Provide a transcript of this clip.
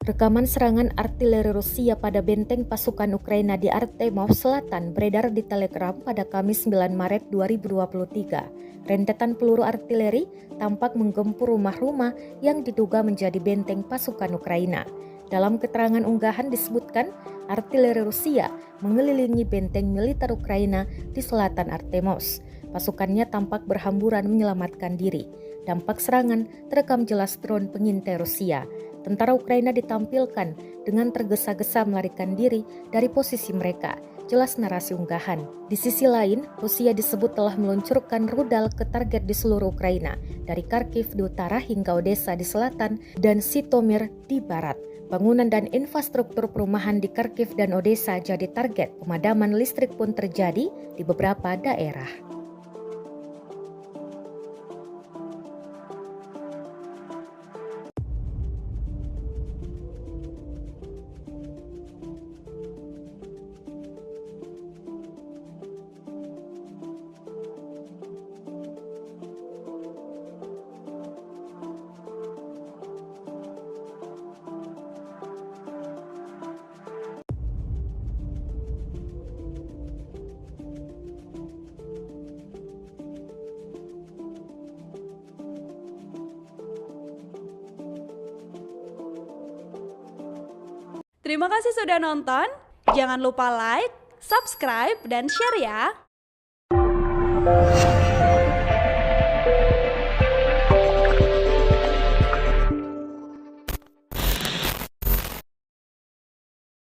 Rekaman serangan artileri Rusia pada benteng pasukan Ukraina di Artemov Selatan beredar di Telegram pada Kamis 9 Maret 2023. Rentetan peluru artileri tampak menggempur rumah-rumah yang diduga menjadi benteng pasukan Ukraina. Dalam keterangan unggahan disebutkan, artileri Rusia mengelilingi benteng militer Ukraina di selatan Artemovsk. Pasukannya tampak berhamburan menyelamatkan diri. Dampak serangan terekam jelas drone pengintai Rusia. Tentara Ukraina ditampilkan dengan tergesa-gesa melarikan diri dari posisi mereka, jelas narasi unggahan. Di sisi lain, Rusia disebut telah meluncurkan rudal ke target di seluruh Ukraina, dari Kharkiv di utara hingga Odessa di selatan dan Zhytomyr di barat. Bangunan dan infrastruktur perumahan di Kharkiv dan Odessa jadi target. Pemadaman listrik pun terjadi di beberapa daerah. Terima kasih sudah nonton. Jangan lupa like, subscribe, dan share ya.